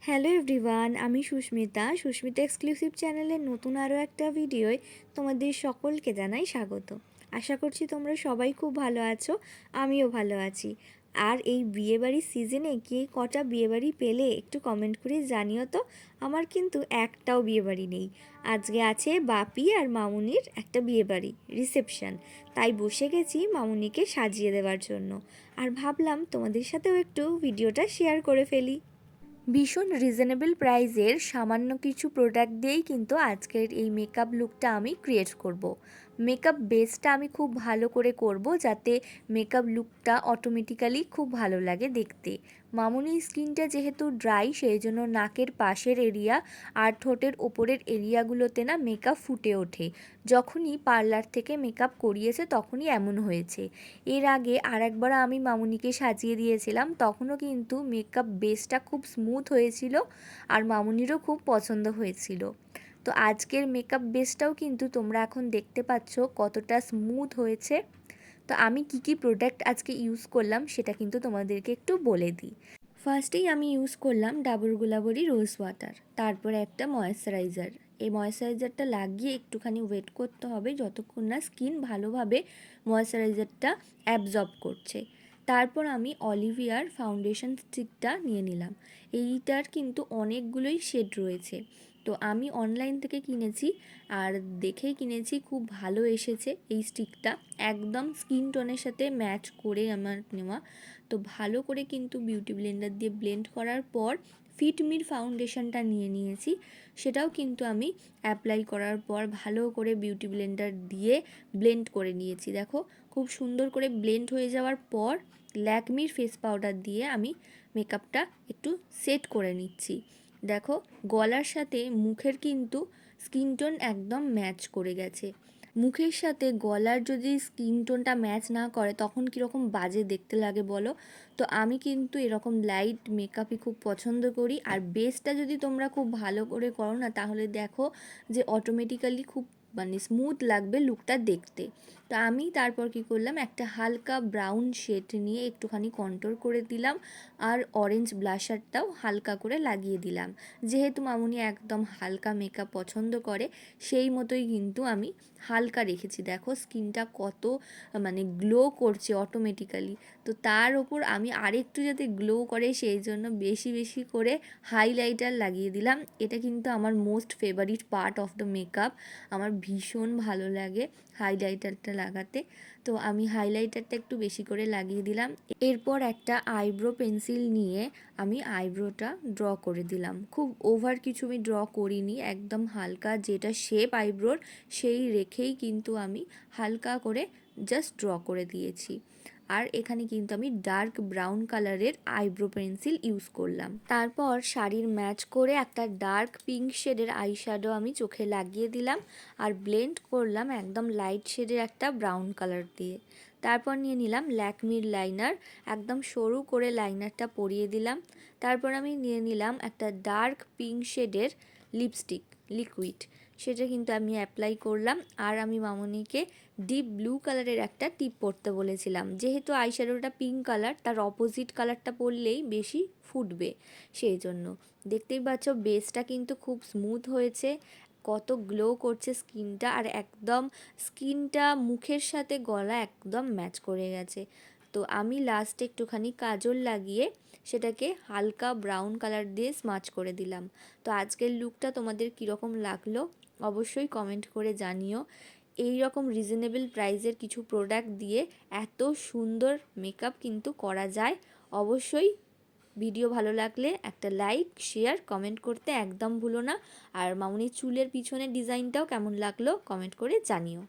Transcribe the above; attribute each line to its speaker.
Speaker 1: Hello everyone, আমি Susmita exclusive চ্যানেলের নতুন আরও একটা ভিডিওয় তোমাদের সকলকে জানাই স্বাগত। আশা করছি তোমরা সবাই খুব ভালো আছো, আমিও ভালো আছি। আর এই বিয়েবাড়ির সিজনে কে কটা বিয়েবাড়ি পেলে একটু কমেন্ট করে জানিও তো। আমার কিন্তু একটাও বিয়েবাড়ি নেই। আজকে আছে বাপি আর মামুনির একটা বিয়েবাড়ি রিসেপশন, তাই বসে গেছি মামুনিকে সাজিয়ে দেওয়ার জন্য। আর ভাবলাম তোমাদের সাথেও একটু ভিডিওটা শেয়ার করে ফেলি। ভীষণ রিজনেবল প্রাইসের সামান্য কিছু প্রোডাক্ট দিয়েই কিন্তু আজকের এই মেকআপ লুকটা আমি ক্রিয়েট করব। মেকআপ বেসটা আমি খুব ভালো করে করব, যাতে মেকআপ লুকটা অটোমেটিক্যালি খুব ভালো লাগে দেখতে। মামুনির স্কিনটা যেহেতু ড্রাই, সেই জন্য নাকের পাশের এরিয়া আর ঠোঁটের ওপরের এরিয়াগুলোতে না মেকআপ ফুটে ওঠে। যখনই পার্লার থেকে মেকআপ করিয়েছে তখনই এমন হয়েছে। এর আগে আরেকবার আমি মামুনিকে সাজিয়ে দিয়েছিলাম, তখনও কিন্তু মেকআপ বেসটা খুব স্মুথ হয়েছিল আর মামুনিরও খুব পছন্দ হয়েছিল। তো আজকের মেকআপ বেসটাও কিন্তু তোমরা এখন দেখতে পাচ্ছ কতটা স্মুথ হয়েছে। তো আমি কি প্রোডাক্ট আজকে ইউজ করলাম সেটা কিন্তু তোমাদেরকে একটু বলে দিই। ফার্স্টেই আমি ইউজ করলাম ডাবর গোলাবরি রোজ ওয়াটার, তারপরে একটা ময়েশ্চারাইজার। এই ময়েশ্চারাইজারটা লাগিয়ে একটুখানি ওয়েট করতে হবে যতক্ষণ না স্কিন ভালোভাবে ময়েশ্চারাইজারটা অ্যাবজর্ব করছে। তারপর আমি অলিভিয়ার ফাউন্ডেশন স্টিকটা নিয়ে নিলাম। এইটার কিন্তু অনেকগুলোই শেড রয়েছে, তো আমি অনলাইন থেকে কিনেছি আর দেখেই কিনেছি, খুব ভালো এসেছে এই স্টিকটা। একদম স্কিন টোনের সাথে ম্যাচ করে আমার নেওয়া। তো ভালো করে কিন্তু বিউটি ব্লেন্ডার দিয়ে ব্লেন্ড করার পর ফিটমির ফাউন্ডেশনটা নিয়ে নিয়েছি। সেটাও কিন্তু আমি অ্যাপ্লাই করার পর ভালো করে বিউটি ব্লেন্ডার দিয়ে ব্লেন্ড করে নিয়েছি। দেখো খুব সুন্দর করে ব্লেন্ড হয়ে যাওয়ার পর ল্যাকমির ফেস পাউডার দিয়ে আমি মেকআপটা একটু সেট করে নিচ্ছি। দেখো গলার সাথে মুখের কিন্তু স্কিন টোন একদম ম্যাচ করে গেছে। মুখের সাথে গলার যদি স্কিন টোনটা ম্যাচ না করে তখন কীরকম বাজে দেখতে লাগে বলো। তো আমি কিন্তু এরকম লাইট মেকআপই খুব পছন্দ করি। আর বেসটা যদি তোমরা খুব ভালো করে করো না, তাহলে দেখো যে অটোমেটিক্যালি খুব স্মুথ লাগবে লুকটা দেখতে। তো আমি তারপর কি করলাম, একটা হালকা ব্রাউন শেড নিয়ে একটুখানি কন্ট্রোল করে দিলাম আর অরেঞ্জ ব্লাশারটাও হালকা করে লাগিয়ে দিলাম। যেহেতু মামুনি একদম হালকা মেকআপ পছন্দ করে, সেই মতোই কিন্তু আমি হালকা রেখেছি। দেখো স্কিনটা কত গ্লো করছে অটোমেটিক্যালি। তো তার ওপর আমি আরেকটু যাতে গ্লো করে সেই জন্য বেশি বেশি করে হাইলাইটার লাগিয়ে দিলাম। এটা কিন্তু আমার most favourite part of the makeup. আমার ভীষণ ভালো লাগে হাইলাইটারটা লাগাতে। তো আমি হাইলাইটারটা একটু বেশি করে লাগিয়ে দিলাম। এরপর একটা আইব্রো পেন্সিল নিয়ে আমি আইব্রোটা ড্র করে দিলাম। খুব ওভার কিছু আমি ড্র করিনি, একদম হালকা যেটা শেপ আইব্রোর সেই রেখেই কিন্তু আমি হালকা করে জাস্ট ড্র করে দিয়েছি। আর এখানে কিন্তু আমি ডার্ক ব্রাউন কালারের আইব্রো পেন্সিল ইউজ করলাম। তারপর শাড়ির ম্যাচ করে একটা ডার্ক পিঙ্ক শেডের আইশ্যাডো আমি চোখে লাগিয়ে দিলাম আর ব্লেন্ড করলাম একদম লাইট শেডের একটা ব্রাউন কালার দিয়ে। তারপর নিয়ে নিলাম ল্যাকমির লাইনার, একদম সরু করে লাইনারটা পরিয়ে দিলাম। তারপর আমি নিয়ে নিলাম একটা ডার্ক পিঙ্ক শেডের লিপস্টিক লিকুইড, সেটা কিন্তু আমি অ্যাপ্লাই করলাম। আর আমি মামুনিকে ডিপ ব্লু কালারের একটা টিপ পরতে বলেছিলাম, যেহেতু আইশ্যাডোটা পিঙ্ক কালার, তার অপোজিট কালারটা পরলেই বেশি ফুটবে, সেই জন্য। দেখতেই পাচ্ছ বেসটা কিন্তু খুব স্মুথ হয়েছে, কত গ্লো করছে স্কিনটা, আর একদম স্কিনটা মুখের সাথে গলা একদম ম্যাচ করে গেছে। তো আমি লাস্টে একটুখানি কাজল লাগিয়ে সেটাকে হালকা ব্রাউন কালার দিয়ে স্মাচ করে দিলাম। তো আজকের লুকটা তোমাদের কীরকম লাগলো অবশ্যই কমেন্ট করে জানিও। এই রকম রিজনেবল প্রাইসের কিছু প্রোডাক্ট দিয়ে এত সুন্দর মেকআপ কিন্তু করা যায়। অবশ্যই ভিডিও ভালো লাগলে একটা লাইক, শেয়ার, কমেন্ট করতে একদম ভুলো না। আর মামুনির চুলের পিছনের ডিজাইনটাও কেমন লাগলো কমেন্ট করে জানিও।